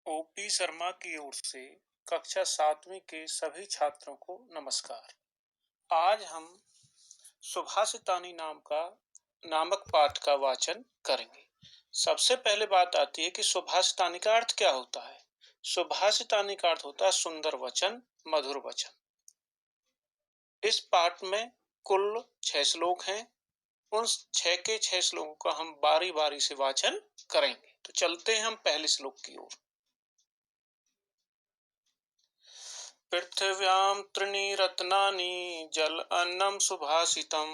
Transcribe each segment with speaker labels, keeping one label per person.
Speaker 1: OP Sharma की ओर से कक्षा 7वीं के सभी छात्रों को नमस्कार। आज हम सुभाषितानी नामक पाठ का वाचन करेंगे। सबसे पहले बात आती है कि सुभाषितानी का अर्थ क्या होता है। सुभाषितानी का अर्थ होता है सुंदर वचन, मधुर वचन। इस पाठ में कुल 6 श्लोक हैं। उन 6 के 6 श्लोकों का हम बारी बारी से वाचन करेंगे। तो चलते हैं हम पहले श्लोक की ओर। पृथिव्यां त्रीणि रत्नानि जल अन्नम सुभाषितम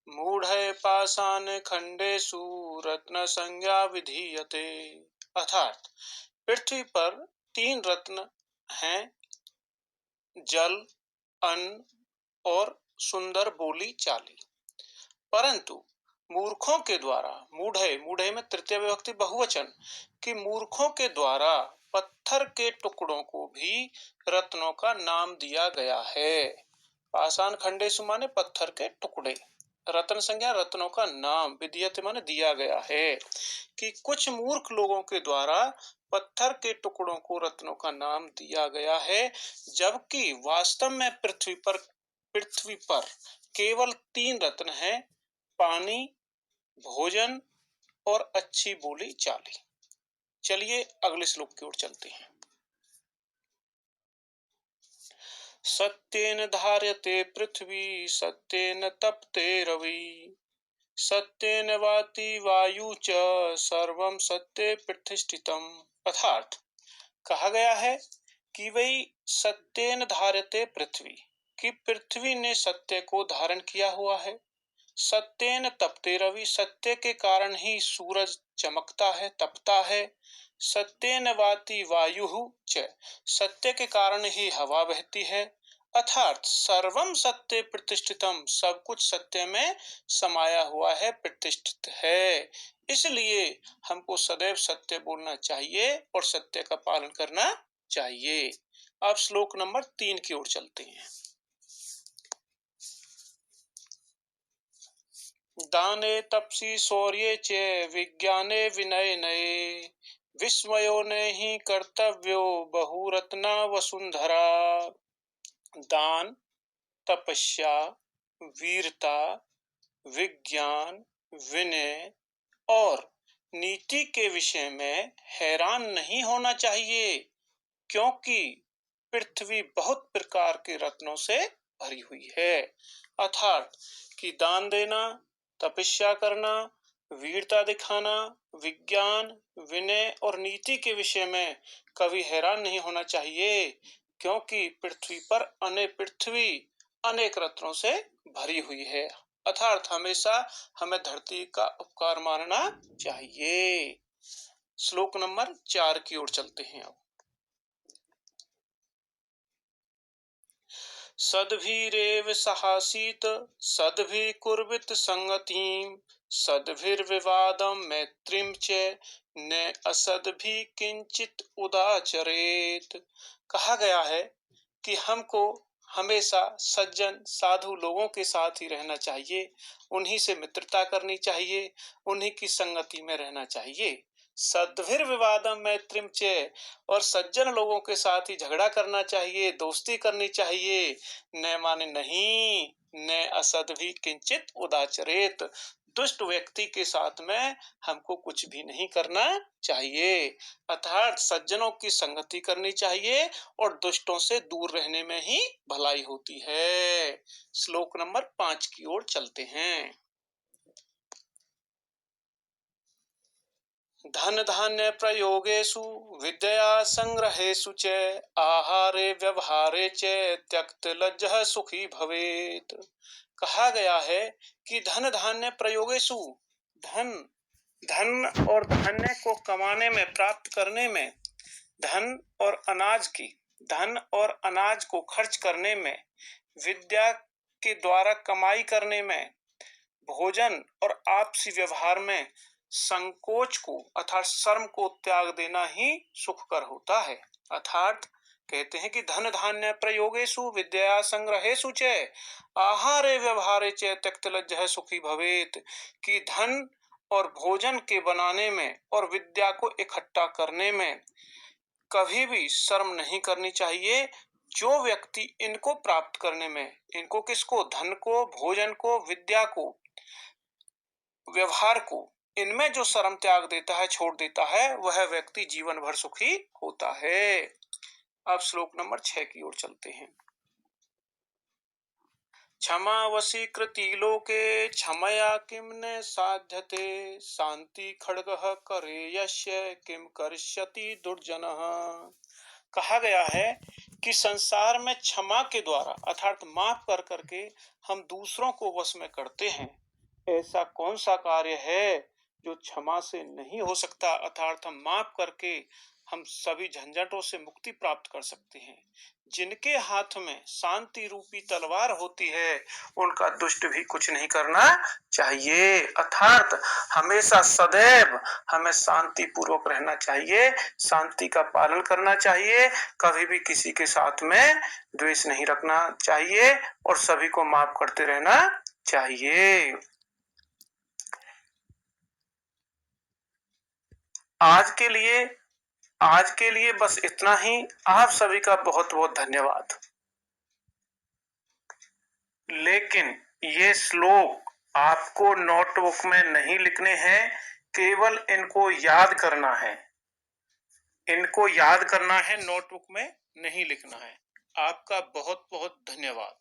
Speaker 1: मूढ़ै पाषाण खंडेषु रत्न संज्ञा विधीयते। अर्थात पृथ्वी पर 3 रत्न हैं, जल, अन्न और सुंदर बोली चाली। परंतु मूर्खों के द्वारा, मूढ़े में तृतीय विभक्ति बहुवचन, कि मूर्खों के द्वारा पत्थर के टुकड़ों को भी रत्नों का नाम दिया गया है। पाषाण खंडेषु माने पत्थर के टुकड़े, रत्न संज्ञा रत्नों का नाम, विधीयते माने दिया गया है। कि कुछ मूर्ख लोगों के द्वारा पत्थर के टुकड़ों को रत्नों का नाम दिया गया है, जबकि वास्तव में पृथ्वी पर केवल 3 रत्न हैं, पानी, भोजन और अच्छी बोली चाली। चलिए अगले श्लोक की ओर चलते हैं। सत्येन धार्यते पृथ्वी सत्येन तपते रवि सत्येन वाति वायु च सर्वं सत्ये प्रतिष्ठितम्। अर्थात कहा गया है कि वही सत्येन धार्यते पृथ्वी, कि पृथ्वी ने सत्य को धारण किया हुआ है। सत्येन तपते रवि, सत्य के कारण ही सूरज चमकता है, तपता है। सत्येन वाति वायुः च, सत्य के कारण ही हवा बहती है। अर्थात सर्वम सत्य प्रतिष्ठितम, सब कुछ सत्य में समाया हुआ है, प्रतिष्ठित है। इसलिए हमको सदैव सत्य बोलना चाहिए और सत्य का पालन करना चाहिए। अब श्लोक नंबर 3 की ओर चलते हैं। दाने तपसी शौर्ये च विज्ञाने विनयने विस्मयो नहि कर्तव्यो बहुरत्ना वसुंधरा। दान, तपस्या, वीरता, विज्ञान, विनय और नीति के विषय में हैरान नहीं होना चाहिए, क्योंकि पृथ्वी बहुत प्रकार के रत्नों से भरी हुई है। अर्थात कि दान देना, तपस्या करना, वीरता दिखाना, विज्ञान, विनय और नीति के विषय में कभी हैरान नहीं होना चाहिए, क्योंकि पृथ्वी अनेक रत्नों से भरी हुई है। अर्थात हमेशा हमें धरती का उपकार मानना चाहिए। श्लोक नंबर 4 की ओर चलते हैं। अब सद्भिरेव सहासीत सद्भि कुर्वित संगतिम सद्भिर्विवादम मैत्रीम च न असद्भि किंचित उदाचरेत। कहा गया है कि हमको हमेशा सज्जन साधु लोगों के साथ ही रहना चाहिए, उन्हीं से मित्रता करनी चाहिए, उन्हीं की संगति में रहना चाहिए। सद्भिर्विवादम मैत्रीम च, और सज्जन लोगों के साथ ही झगड़ा करना चाहिए, दोस्ती करनी चाहिए। न माने नहीं, न असद्भि किंचित उदाचरेत, दुष्ट व्यक्ति के साथ में हमको कुछ भी नहीं करना चाहिए। अर्थात सज्जनों की संगति करनी चाहिए और दुष्टों से दूर रहने में ही भलाई होती है। श्लोक नंबर 5 की ओर चलते हैं। धन धान्य प्रयोगेषु विद्या संग्रहेषु च आहारे व्यवहारे च त्यक्त लज्जः सुखी भवेत। कहा गया है कि धन धान्य प्रयोगेषु, धन और धान्य को कमाने में, प्राप्त करने में, धन और अनाज को खर्च करने में, विद्या के द्वारा कमाई करने में, भोजन और आपसी व्यवहार में संकोच को अर्थात शर्म को त्याग देना ही सुखकर होता है। अर्थात कहते हैं कि धन धान्य प्रयोगेषु विद्या संग्रहेषु च आहारे व्यवहारे च त्यक्त लज्जः सुखी भवेत, कि धन और भोजन के बनाने में और विद्या को इकट्ठा करने में कभी भी शर्म नहीं करनी चाहिए। जो व्यक्ति इनको प्राप्त करने में, इनको किसको, धन को, भोजन को, विद्या को, व्यवहार को, इनमें जो शर्म त्याग देता है, छोड़ देता है, वह व्यक्ति जीवन भर सुखी होता है। अब श्लोक नंबर 6 की ओर चलते हैं। क्षमा वशीकृति लोके क्षमया किम न साध्यते शांति खड्गः करे यस्य किम करिष्यति दुर्जनः। कहा गया है कि संसार में क्षमा के द्वारा अर्थात माफ कर करके हम दूसरों को वश में करते हैं। ऐसा कौन सा कार्य है जो क्षमा से नहीं हो सकता, अर्थात हम माफ करके हम सभी झंझटों से मुक्ति प्राप्त कर सकते हैं। जिनके हाथ में शांति रूपी तलवार होती है, उनका दुष्ट भी कुछ नहीं करना चाहिए। अर्थात हमेशा सदैव हमें शांति पूर्वक रहना चाहिए, शांति का पालन करना चाहिए, कभी भी किसी के साथ में द्वेष नहीं रखना चाहिए और सभी को माफ करते रहना चाहिए। आज के लिए बस इतना ही। आप सभी का बहुत बहुत धन्यवाद। लेकिन ये श्लोक आपको नोटबुक में नहीं लिखने हैं, केवल इनको याद करना है। इनको याद करना है, नोटबुक में नहीं लिखना है। आपका बहुत बहुत धन्यवाद।